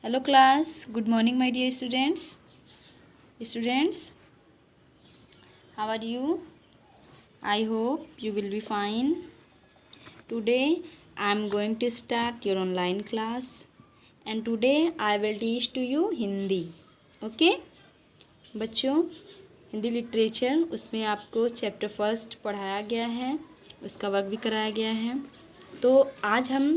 Hello class, good morning my dear students. Students, how are you? I hope you will be fine. Today I am going to start your online class and today I will teach to you Hindi. Okay? बच्चों, Hindi literature उसमें आपको chapter first पढ़ाया गया है, उसका work भी कराया गया है। तो आज हम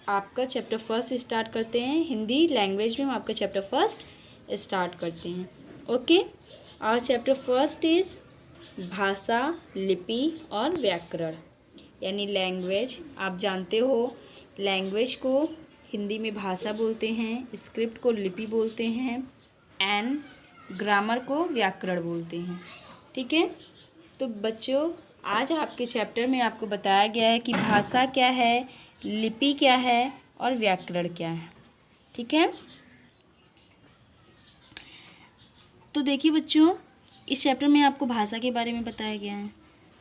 आपका चैप्टर फर्स्ट स्टार्ट करते हैं। हिंदी लैंग्वेज में हम आपका चैप्टर फर्स्ट स्टार्ट करते हैं। Okay, our chapter first is भाषा, लिपि और व्याकरण, यानी लैंग्वेज। आप जानते हो लैंग्वेज को हिंदी में भाषा बोलते हैं, स्क्रिप्ट को लिपि बोलते हैं एंड ग्रामर को व्याकरण बोलते हैं। ठीक है, तो बच्चों आज आपके चैप्टर में आपको बताया गया है कि भाषा क्या है, लिपि क्या है और व्याकरण क्या है। ठीक है, तो देखिए बच्चों, इस चैप्टर में आपको भाषा के बारे में बताया गया है।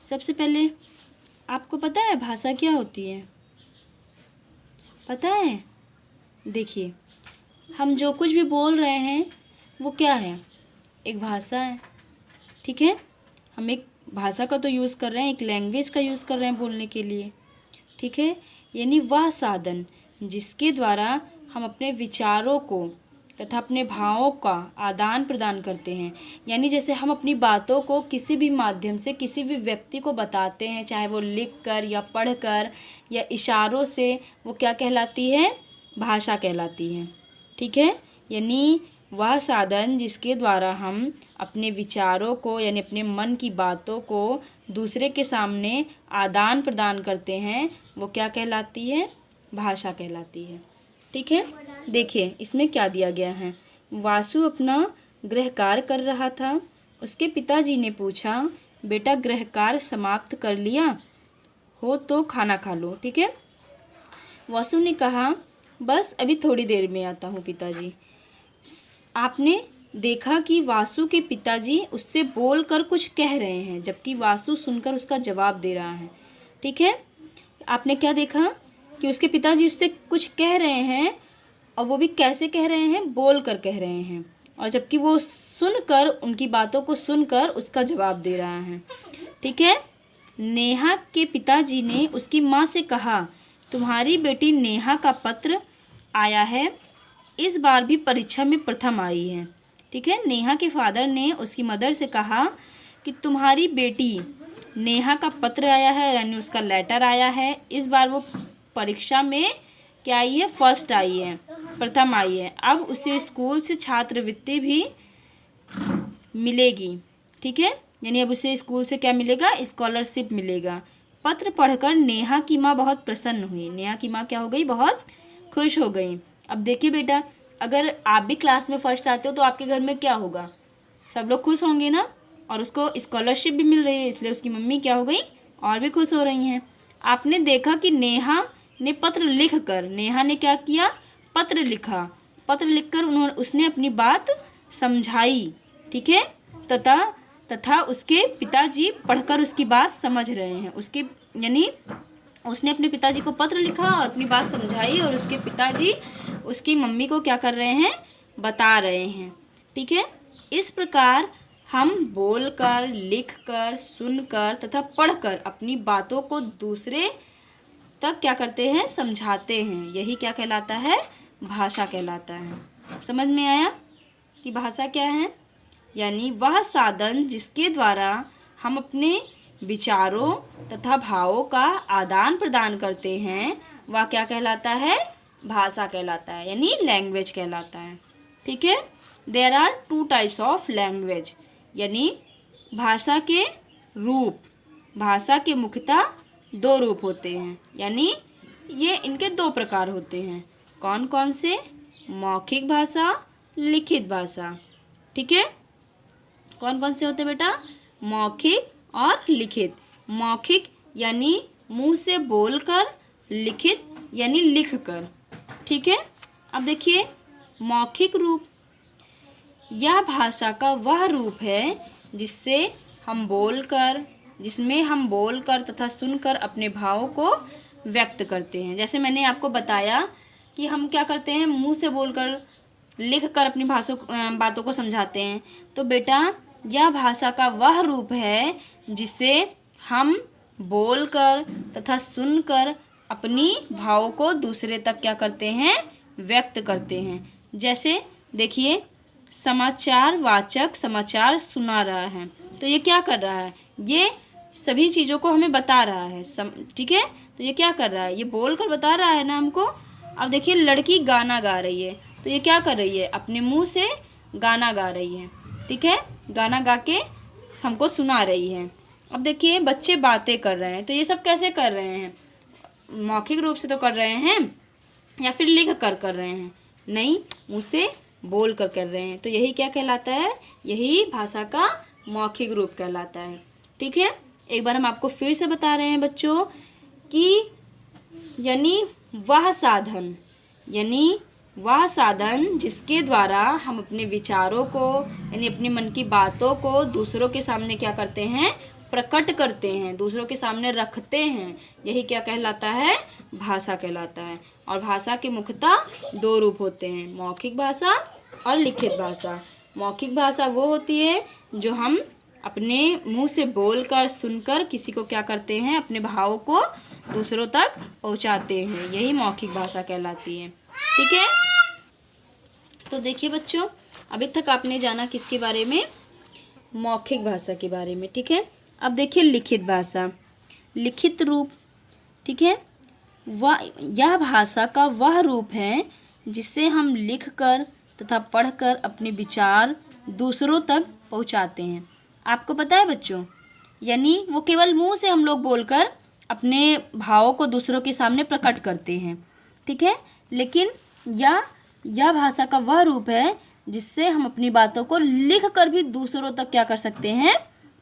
सबसे पहले आपको पता है भाषा क्या होती है? पता है? देखिए, हम जो कुछ भी बोल रहे हैं वो क्या है? एक भाषा है। ठीक है, हम एक भाषा का तो यूज़ कर रहे हैं, एक लैंग्वेज का यूज़ कर रहे हैं बोलने के लिए। ठीक है, यानी वह साधन जिसके द्वारा हम अपने विचारों को तथा अपने भावों का आदान प्रदान करते हैं। यानी जैसे हम अपनी बातों को किसी भी माध्यम से किसी भी व्यक्ति को बताते हैं, चाहे वो लिख कर या पढ़ कर या इशारों से, वो क्या कहलाती है? भाषा कहलाती है। ठीक है, यानी वह साधन जिसके द्वारा हम अपने विचारों को यानी अपने मन की बातों को दूसरे के सामने आदान प्रदान करते हैं, वो क्या कहलाती है? भाषा कहलाती है। ठीक है, देखिए इसमें क्या दिया गया है। वासु अपना गृह कार्य कर रहा था। उसके पिताजी ने पूछा, बेटा गृह कार्य समाप्त कर लिया हो तो खाना खा लो। ठीक है, वासु ने कहा, बस अभी थोड़ी देर में आता हूँ पिताजी। आपने देखा कि वासु के पिताजी उससे बोलकर कुछ कह रहे हैं, जबकि वासु सुनकर उसका जवाब दे रहा है। ठीक है, आपने क्या देखा कि उसके पिताजी उससे कुछ कह रहे हैं, और वो भी कैसे कह रहे हैं? बोलकर कह रहे हैं, और जबकि वो सुनकर, उनकी बातों को सुनकर उसका जवाब दे रहा है। ठीक है, नेहा के पिताजी ने उसकी माँ से कहा, तुम्हारी बेटी नेहा का पत्र आया है, इस बार भी परीक्षा में प्रथम आई है। ठीक है, नेहा के फादर ने उसकी मदर से कहा कि तुम्हारी बेटी नेहा का पत्र आया है, यानी उसका लेटर आया है, इस बार वो परीक्षा में क्या आई है? फर्स्ट आई है, प्रथम आई है। अब उसे स्कूल से छात्रवृत्ति भी मिलेगी। ठीक है, यानी अब उसे स्कूल से क्या मिलेगा? स्कॉलरशिप मिलेगा। पत्र पढ़कर नेहा की माँ बहुत प्रसन्न हुई। नेहा की माँ क्या हो गई? बहुत खुश हो गई। अब देखिए बेटा, अगर आप भी क्लास में फर्स्ट आते हो तो आपके घर में क्या होगा? सब लोग खुश होंगे ना, और उसको स्कॉलरशिप भी मिल रही है, इसलिए उसकी मम्मी क्या हो गई? और भी खुश हो रही हैं। आपने देखा कि नेहा ने पत्र लिखकर, नेहा ने क्या किया? पत्र लिखा। पत्र लिखकर उसने अपनी बात समझाई। ठीक है, तथा उसके पिताजी पढ़कर उसकी बात समझ रहे हैं। उसके यानी उसने अपने पिताजी को पत्र लिखा और अपनी बात समझाई, और उसके पिताजी उसकी मम्मी को क्या कर रहे हैं? बता रहे हैं। ठीक है, इस प्रकार हम बोलकर, लिखकर, सुनकर तथा पढ़कर अपनी बातों को दूसरे तक क्या करते हैं? समझाते हैं। यही क्या कहलाता है? भाषा कहलाता है। समझ में आया कि भाषा क्या है? यानी वह साधन जिसके द्वारा हम अपने विचारों तथा भावों का आदान प्रदान करते हैं, वह क्या कहलाता है? भाषा कहलाता है, यानी लैंग्वेज कहलाता है। ठीक है, there are 2 types of language, यानी भाषा के रूप। भाषा के मुख्यतः 2 रूप होते हैं, यानी ये इनके 2 प्रकार होते हैं। कौन कौन से? मौखिक भाषा, लिखित भाषा। ठीक है, कौन कौन से होते बेटा? मौखिक और लिखित। मौखिक यानी मुंह से बोलकर, लिखित यानी लिखकर। ठीक है, अब देखिए मौखिक रूप, यह भाषा का वह रूप है जिसमें हम बोलकर तथा सुनकर अपने भावों को व्यक्त करते हैं। जैसे मैंने आपको बताया कि हम क्या करते हैं, मुंह से बोलकर लिख कर अपनी बातों को समझाते हैं। तो बेटा यह भाषा का वह रूप है जिसे हम बोलकर तथा सुनकर अपनी भावों को दूसरे तक क्या करते हैं, व्यक्त करते हैं। जैसे देखिए, समाचार वाचक समाचार सुना रहा है, तो ये क्या कर रहा है, ये सभी चीज़ों को हमें बता रहा है। ठीक है, तो ये क्या कर रहा है, ये बोल कर बता रहा है ना हमको। अब देखिए, लड़की गाना गा रही है, तो ये क्या कर रही है, अपने मुंह से गाना गा रही है। ठीक है, गाना गा के हमको सुना रही है। अब देखिए, बच्चे बातें कर रहे हैं, तो ये सब कैसे कर रहे हैं, मौखिक रूप से तो कर रहे हैं या फिर लिख कर रहे हैं, नहीं, मुँह से बोल कर रहे हैं। तो यही क्या कहलाता है, यही भाषा का मौखिक रूप कहलाता है। ठीक है, एक बार हम आपको फिर से बता रहे हैं बच्चों कि यानी वह साधन जिसके द्वारा हम अपने विचारों को यानी अपने मन की बातों को दूसरों के सामने क्या करते हैं, प्रकट करते हैं, दूसरों के सामने रखते हैं, यही क्या कहलाता है, भाषा कहलाता है। और भाषा के मुख्यतः दो रूप होते हैं, मौखिक भाषा और लिखित भाषा। मौखिक भाषा वो होती है जो हम अपने मुंह से बोलकर सुनकर किसी को क्या करते हैं, अपने भावों को दूसरों तक पहुंचाते हैं, यही मौखिक भाषा कहलाती है। ठीक है, तो देखिए बच्चों, अभी तक आपने जाना किसके बारे में, मौखिक भाषा के बारे में। ठीक है, अब देखिए लिखित भाषा, लिखित रूप। ठीक है, यह भाषा का वह रूप है जिसे हम लिखकर तथा पढ़कर अपने विचार दूसरों तक पहुंचाते हैं। आपको पता है बच्चों, यानी वो केवल मुंह से हम लोग बोलकर अपने भावों को दूसरों के सामने प्रकट करते हैं। ठीक है, लेकिन यह भाषा का वह रूप है जिससे हम अपनी बातों को लिख कर भी दूसरों तक क्या कर सकते हैं,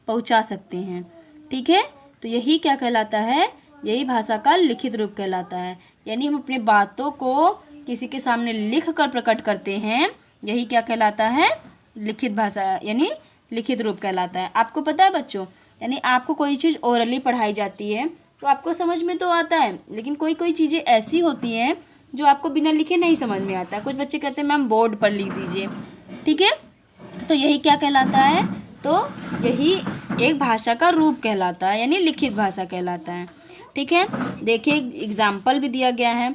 पहुंचा सकते हैं। ठीक है, तो यही क्या कहलाता है, यही भाषा का लिखित रूप कहलाता है। यानी हम अपनी बातों को किसी के सामने लिख कर प्रकट करते हैं, यही क्या कहलाता है, लिखित भाषा यानी लिखित रूप कहलाता है। आपको पता है बच्चों, यानी आपको कोई चीज़ ओरली पढ़ाई जाती है तो आपको समझ में तो आता है, लेकिन कोई चीज़ें ऐसी होती हैं जो आपको बिना लिखे नहीं समझ में आता। कुछ बच्चे कहते हैं मैम बोर्ड पर लिख दीजिए। ठीक है, तो यही क्या कहलाता है, तो यही एक भाषा का रूप कहलाता है, यानी लिखित भाषा कहलाता है। ठीक है, देखिए एग्जाम्पल भी दिया गया है।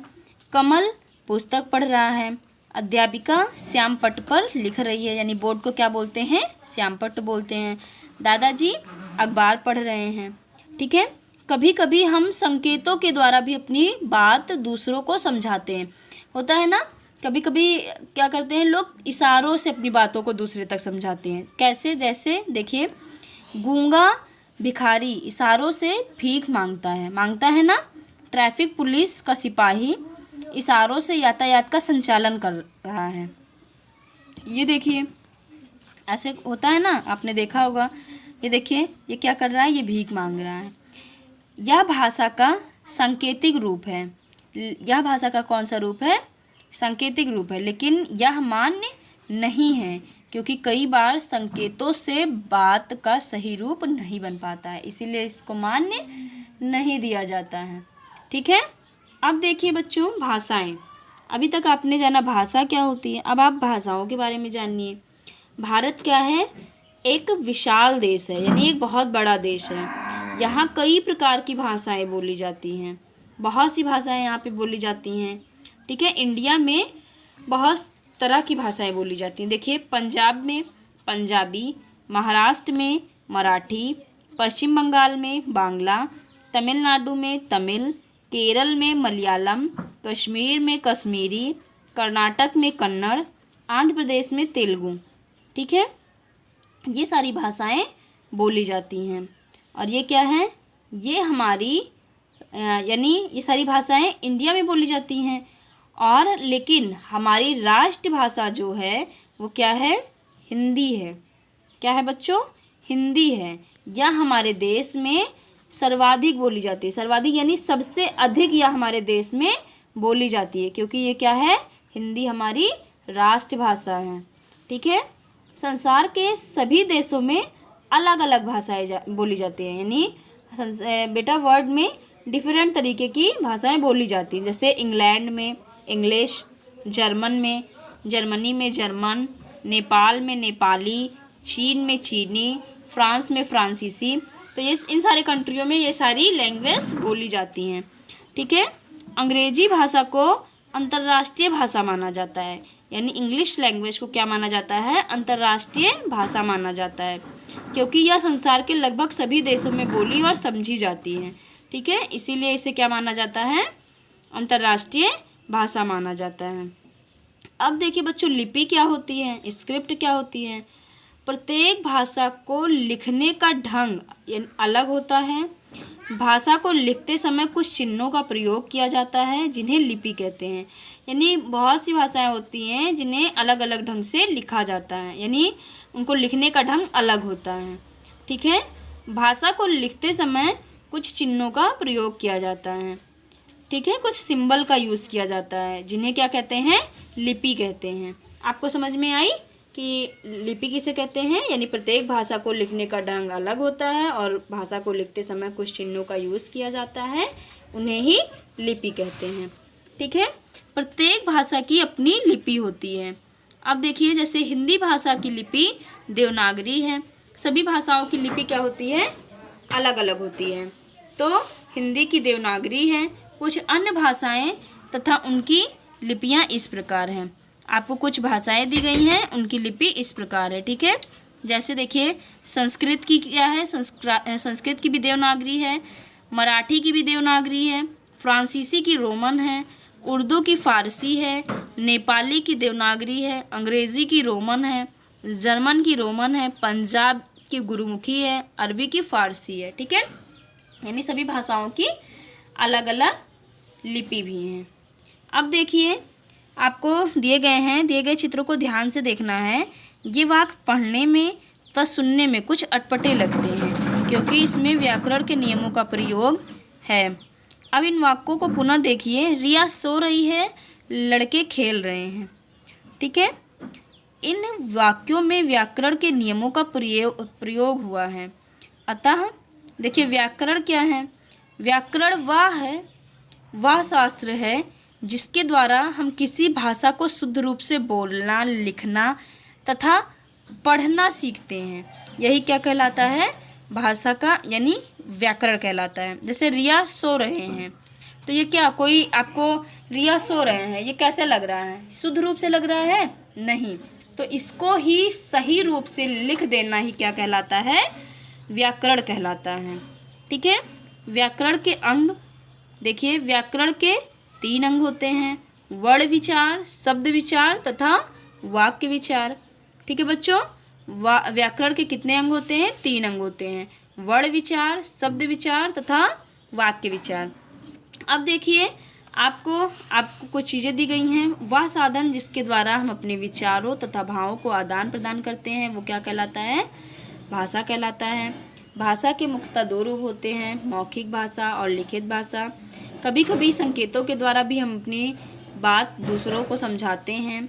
कमल पुस्तक पढ़ रहा है, अध्यापिका श्यामपट्ट पर लिख रही है, यानी बोर्ड को क्या बोलते हैं, श्यामपट्ट बोलते हैं। दादाजी अखबार पढ़ रहे हैं। ठीक है, कभी कभी हम संकेतों के द्वारा भी अपनी बात दूसरों को समझाते हैं। होता है ना, कभी कभी क्या करते हैं लोग, इशारों से अपनी बातों को दूसरे तक समझाते हैं। कैसे, जैसे देखिए, गूंगा भिखारी इशारों से भीख मांगता है ना। ट्रैफिक पुलिस का सिपाही इशारों से यातायात का संचालन कर रहा है। ये देखिए, ऐसे होता है ना, आपने देखा होगा। ये देखिए, ये क्या कर रहा है, ये भीख मांग रहा है। यह भाषा का सांकेतिक रूप है। यह भाषा का कौन सा रूप है, सांकेतिक रूप है, लेकिन यह मान्य नहीं है क्योंकि कई बार संकेतों से बात का सही रूप नहीं बन पाता है, इसीलिए इसको मान्य नहीं दिया जाता है। ठीक है, अब देखिए बच्चों, भाषाएं। अभी तक आपने जाना भाषा क्या होती है, अब आप भाषाओं के बारे में जानिए। भारत क्या है, एक विशाल देश है, यानी एक बहुत बड़ा देश है। यहाँ कई प्रकार की भाषाएं बोली जाती हैं, बहुत सी भाषाएं यहाँ पे बोली जाती हैं। ठीक है, इंडिया में बहुत तरह की भाषाएं बोली जाती हैं। देखिए, पंजाब में पंजाबी, महाराष्ट्र में मराठी, पश्चिम बंगाल में बांग्ला, तमिलनाडु में तमिल, केरल में मलयालम, कश्मीर में कश्मीरी, कर्नाटक में कन्नड़, आंध्र प्रदेश में तेलुगु। ठीक है, ये सारी भाषाएं बोली जाती हैं। और ये क्या है, ये हमारी यानी ये सारी भाषाएं इंडिया में बोली जाती हैं। और लेकिन हमारी राष्ट्रभाषा जो है वो क्या है, हिंदी है। क्या है बच्चों, हिंदी है। यह हमारे देश में सर्वाधिक बोली जाती है। सर्वाधिक यानी सबसे अधिक यह हमारे देश में बोली जाती है, क्योंकि ये क्या है, हिंदी हमारी राष्ट्रभाषा है। ठीक है, संसार के सभी देशों में अलग अलग भाषाएं बोली जाती हैं, यानी बेटा वर्ल्ड में डिफरेंट तरीके की भाषाएं बोली जाती हैं। जैसे इंग्लैंड में इंग्लिश, जर्मनी में जर्मन, नेपाल में नेपाली, चीन में चीनी, फ्रांस में फ्रांसीसी। तो ये इन सारे कंट्रियों में ये सारी लैंग्वेज बोली जाती हैं। ठीक है। अंग्रेजी भाषा को अंतर्राष्ट्रीय भाषा माना जाता है, यानी इंग्लिश लैंग्वेज को क्या माना जाता है, अंतर्राष्ट्रीय भाषा माना जाता है, क्योंकि यह संसार के लगभग सभी देशों में बोली और समझी जाती है। ठीक है, इसीलिए इसे क्या माना जाता है, अंतर्राष्ट्रीय भाषा माना जाता है। अब देखिए बच्चों, लिपि क्या होती है, स्क्रिप्ट क्या होती है। प्रत्येक भाषा को लिखने का ढंग अलग होता है। भाषा को लिखते समय कुछ चिन्हों का प्रयोग किया जाता है जिन्हें लिपि कहते हैं। यानी बहुत सी भाषाएं होती हैं जिन्हें अलग अलग ढंग से लिखा जाता है, यानी उनको लिखने का ढंग अलग होता है। ठीक है। भाषा को लिखते समय कुछ चिन्हों का प्रयोग किया जाता है। ठीक है, कुछ सिंबल का यूज़ किया जाता है जिन्हें क्या कहते हैं, लिपि कहते हैं। आपको समझ में आई कि लिपि किसे कहते हैं, यानी प्रत्येक भाषा को लिखने का ढंग अलग होता है और भाषा को लिखते समय कुछ चिन्हों का यूज़ किया जाता है, उन्हें ही लिपि कहते हैं। ठीक है। प्रत्येक भाषा की अपनी लिपि होती है। अब देखिए, जैसे हिंदी भाषा की लिपि देवनागरी है। सभी भाषाओं की लिपि क्या होती है, अलग अलग होती है। तो हिंदी की देवनागरी है। कुछ अन्य भाषाएं तथा उनकी लिपियां इस प्रकार हैं। आपको कुछ भाषाएं दी गई हैं, उनकी लिपि इस प्रकार है। ठीक है। जैसे देखिए, संस्कृत की क्या है, संस्कृत की भी देवनागरी है, मराठी की भी देवनागरी है, फ्रांसीसी की रोमन है, उर्दू की फ़ारसी है, नेपाली की देवनागरी है, अंग्रेज़ी की रोमन है, जर्मन की रोमन है, पंजाब की गुरुमुखी है, अरबी की फ़ारसी है। ठीक है, यानी सभी भाषाओं की अलग अलग लिपि भी हैं। अब देखिए, आपको दिए गए चित्रों को ध्यान से देखना है। ये वाक्य पढ़ने में तथा सुनने में कुछ अटपटे लगते हैं क्योंकि इसमें व्याकरण के नियमों का प्रयोग है। अब इन वाक्यों को पुनः देखिए। रिया सो रही है, लड़के खेल रहे हैं। ठीक है, इन वाक्यों में व्याकरण के नियमों का प्रयोग हुआ है। अतः देखिए, व्याकरण क्या है, व्याकरण वह शास्त्र है जिसके द्वारा हम किसी भाषा को शुद्ध रूप से बोलना, लिखना तथा पढ़ना सीखते हैं। यही क्या कहलाता है, भाषा का यानी व्याकरण कहलाता है। जैसे रिया सो रहे हैं, तो ये क्या, कोई आपको रिया सो रहे हैं, ये कैसे लग रहा है, शुद्ध रूप से लग रहा है, नहीं। तो इसको ही सही रूप से लिख देना ही क्या कहलाता है, व्याकरण कहलाता है। ठीक है। व्याकरण के अंग देखिए, व्याकरण के 3 अंग होते हैं, वर्ण विचार, शब्द विचार तथा वाक्य विचार। ठीक है बच्चों, व्याकरण के कितने अंग होते हैं, 3 अंग होते हैं, वर्ण विचार, शब्द विचार तथा वाक्य विचार। अब देखिए, आपको कुछ चीज़ें दी गई हैं। वह साधन जिसके द्वारा हम अपने विचारों तथा भावों को आदान प्रदान करते हैं वो क्या कहलाता है, भाषा कहलाता है। भाषा के मुख्यतः 2 रूप होते हैं, मौखिक भाषा और लिखित भाषा। कभी कभी संकेतों के द्वारा भी हम अपनी बात दूसरों को समझाते हैं।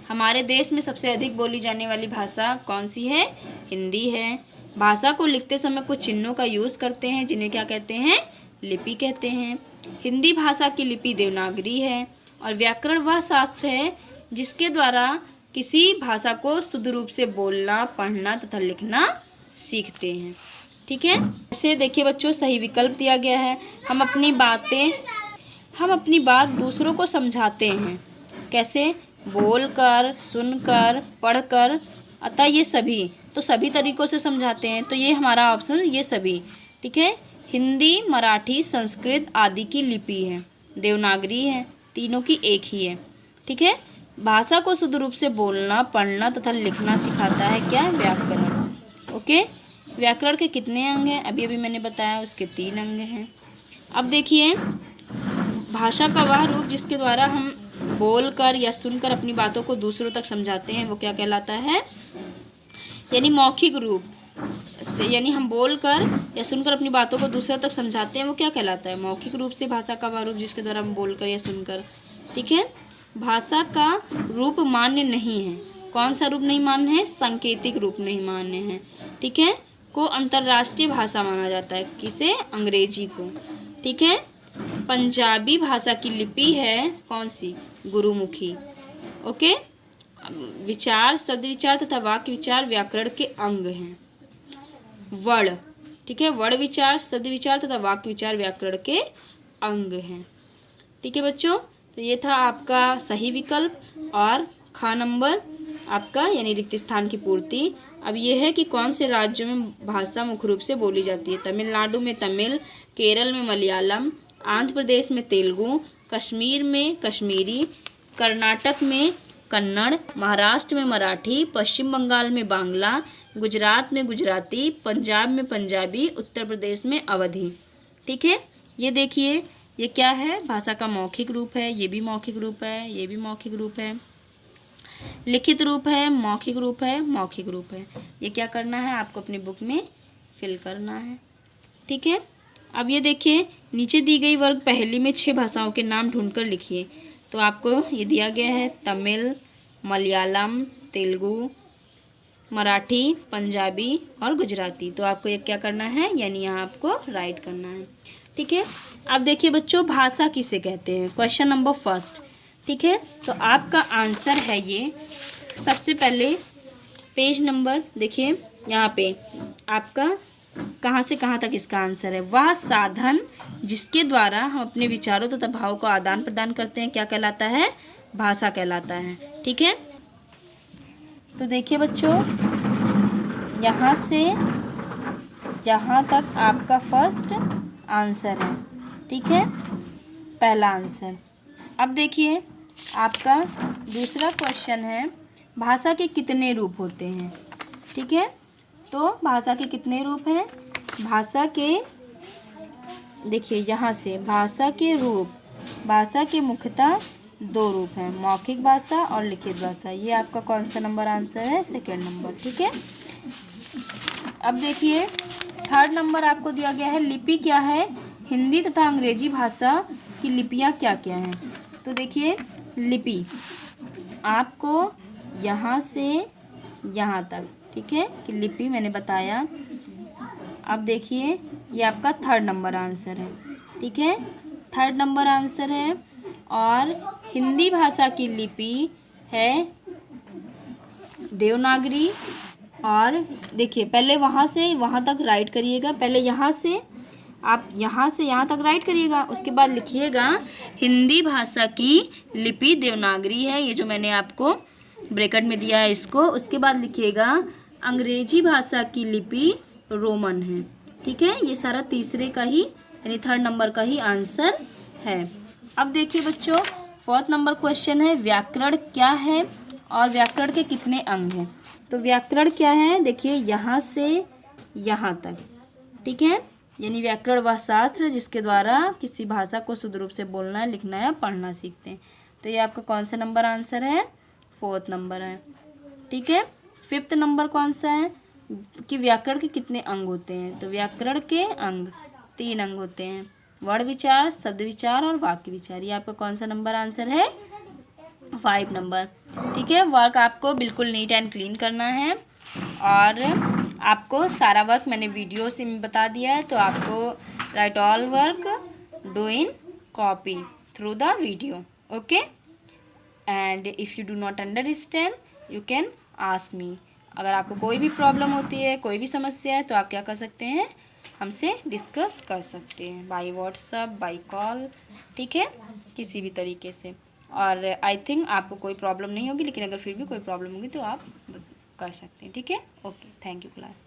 हमारे देश में सबसे अधिक बोली जाने वाली भाषा कौन सी है, हिंदी है। भाषा को लिखते समय कुछ चिन्हों का यूज़ करते हैं जिन्हें क्या कहते हैं, लिपि कहते हैं। हिंदी भाषा की लिपि देवनागरी है और व्याकरण वह शास्त्र है जिसके द्वारा किसी भाषा को शुद्ध रूप से बोलना, पढ़ना तथा लिखना सीखते हैं। ठीक है। ऐसे देखिए बच्चों, सही विकल्प दिया गया है। हम अपनी बात दूसरों को समझाते हैं, कैसे, बोलकर, सुनकर, पढ़कर। अतः ये सभी तरीकों से समझाते हैं। तो ये हमारा ऑप्शन, ये सभी। ठीक है। हिंदी, मराठी, संस्कृत आदि की लिपि है, देवनागरी है, तीनों की एक ही है। ठीक है। भाषा को शुद्ध रूप से बोलना, पढ़ना तथा लिखना सिखाता है क्या, व्याकरण। ओके। व्याकरण के कितने अंग हैं, अभी मैंने बताया, उसके 3 अंग हैं। अब देखिए, भाषा का वह रूप जिसके द्वारा हम बोलकर या सुनकर अपनी बातों को दूसरों तक समझाते हैं वो क्या कहलाता है, यानी मौखिक रूप से, यानी हम बोलकर या सुनकर अपनी बातों को दूसरों तक समझाते हैं वो क्या कहलाता है, मौखिक रूप से भाषा का वह रूप जिसके द्वारा हम बोलकर या सुनकर। ठीक है। भाषा का रूप मान्य नहीं है। कौन सा रूप नहीं मान्य है, सांकेतिक रूप नहीं मान्य है। ठीक है। को अंतर्राष्ट्रीय भाषा माना जाता है, किसे, अंग्रेजी को। ठीक है। पंजाबी भाषा की लिपि है कौन सी, गुरुमुखी। ओके, विचार, शब्द विचार तथा वाक्य विचार व्याकरण के अंग हैं। वर्ण, ठीक है, वर्ण विचार, शब्द विचार तथा वाक्य विचार व्याकरण के अंग हैं। ठीक है बच्चों, तो ये था आपका सही विकल्प और ख नंबर आपका यानी रिक्त स्थान की पूर्ति। अब ये है कि कौन से राज्यों में भाषा मुख्य रूप से बोली जाती है। तमिलनाडु में तमिल, केरल में मलयालम, आंध्र प्रदेश में तेलुगु, कश्मीर में कश्मीरी, कर्नाटक में कन्नड़, महाराष्ट्र में मराठी, पश्चिम बंगाल में बांग्ला, गुजरात में गुजराती, पंजाब में पंजाबी, उत्तर प्रदेश में अवधी। ठीक है, ये देखिए ये क्या है, भाषा का मौखिक रूप है, ये भी मौखिक रूप है, ये भी मौखिक रूप है, लिखित रूप है, मौखिक रूप है, मौखिक रूप है। ये क्या करना है, आपको अपनी बुक में फिल करना है। ठीक है, अब ये देखिए नीचे दी गई वर्ग पहेली में 6 भाषाओं के नाम ढूंढकर लिखिए। तो आपको ये दिया गया है तमिल, मलयालम, तेलुगु, मराठी, पंजाबी और गुजराती। तो आपको ये क्या करना है, यानी यहाँ आपको राइट करना है। ठीक है, अब देखिए बच्चों भाषा किसे कहते हैं, क्वेश्चन नंबर फर्स्ट। ठीक है, तो आपका आंसर है ये, सबसे पहले पेज नंबर देखिए यहाँ पे आपका कहाँ से कहाँ तक इसका आंसर है। वह साधन जिसके द्वारा हम अपने विचारों तथा भावों को आदान प्रदान करते हैं क्या कहलाता है, भाषा कहलाता है। ठीक है, तो देखिए बच्चों यहाँ से यहाँ तक आपका फर्स्ट आंसर है। ठीक है, पहला आंसर। अब देखिए आपका दूसरा क्वेश्चन है, भाषा के कितने रूप होते हैं। ठीक है, तो भाषा के कितने रूप हैं, भाषा के देखिए यहाँ से भाषा के रूप, भाषा के मुख्यतः 2 रूप हैं, मौखिक भाषा और लिखित भाषा। ये आपका कौन सा नंबर आंसर है, सेकेंड नंबर। ठीक है, अब देखिए थर्ड नंबर आपको दिया गया है, लिपि क्या है, हिंदी तथा अंग्रेजी भाषा की लिपियाँ क्या क्या हैं। तो देखिए लिपि आपको यहाँ से यहाँ तक, ठीक है, कि लिपि मैंने बताया। अब देखिए ये आपका थर्ड नंबर आंसर है। ठीक है, थर्ड नंबर आंसर है। और हिंदी भाषा की लिपि है देवनागरी। और देखिए पहले वहाँ से वहाँ तक राइट करिएगा, पहले यहाँ से आप यहाँ से यहाँ तक राइट करिएगा, उसके बाद लिखिएगा हिंदी भाषा की लिपि देवनागरी है, ये जो मैंने आपको ब्रैकेट में दिया है इसको। उसके बाद लिखिएगा अंग्रेजी भाषा की लिपि रोमन है। ठीक है, ये सारा तीसरे का ही यानी थर्ड नंबर का ही आंसर है। अब देखिए बच्चों फोर्थ नंबर क्वेश्चन है, व्याकरण क्या है और व्याकरण के कितने अंग हैं। तो व्याकरण क्या है, देखिए यहाँ से यहाँ तक। ठीक है, यानी व्याकरण वह शास्त्र जिसके द्वारा किसी भाषा को शुद्ध रूप से बोलना, लिखना या पढ़ना सीखते हैं। तो ये आपका कौन सा नंबर आंसर है, फोर्थ नंबर है। ठीक है, फिफ्थ नंबर कौन सा है कि व्याकरण के कितने अंग होते हैं। तो व्याकरण के अंग 3 अंग होते हैं, वर्ण विचार, शब्द विचार और वाक्य विचार। ये आपका कौन सा नंबर आंसर है, 5 नंबर। ठीक है, वर्क आपको बिल्कुल नीट एंड क्लीन करना है और आपको सारा वर्क मैंने वीडियो से बता दिया है। तो आपको right all work do in copy through the video. Okay, and if you do not understand you can ask me. अगर आपको कोई भी प्रॉब्लम होती है, कोई भी समस्या है, तो आप क्या कर सकते हैं, हमसे डिस्कस कर सकते हैं बाय व्हाट्सएप, बाय कॉल। ठीक है, किसी भी तरीके से। और आई थिंक आपको कोई प्रॉब्लम नहीं होगी, लेकिन अगर फिर भी कोई प्रॉब्लम होगी तो आप कर सकते हैं। ठीक है, ओके, थैंक यू क्लास।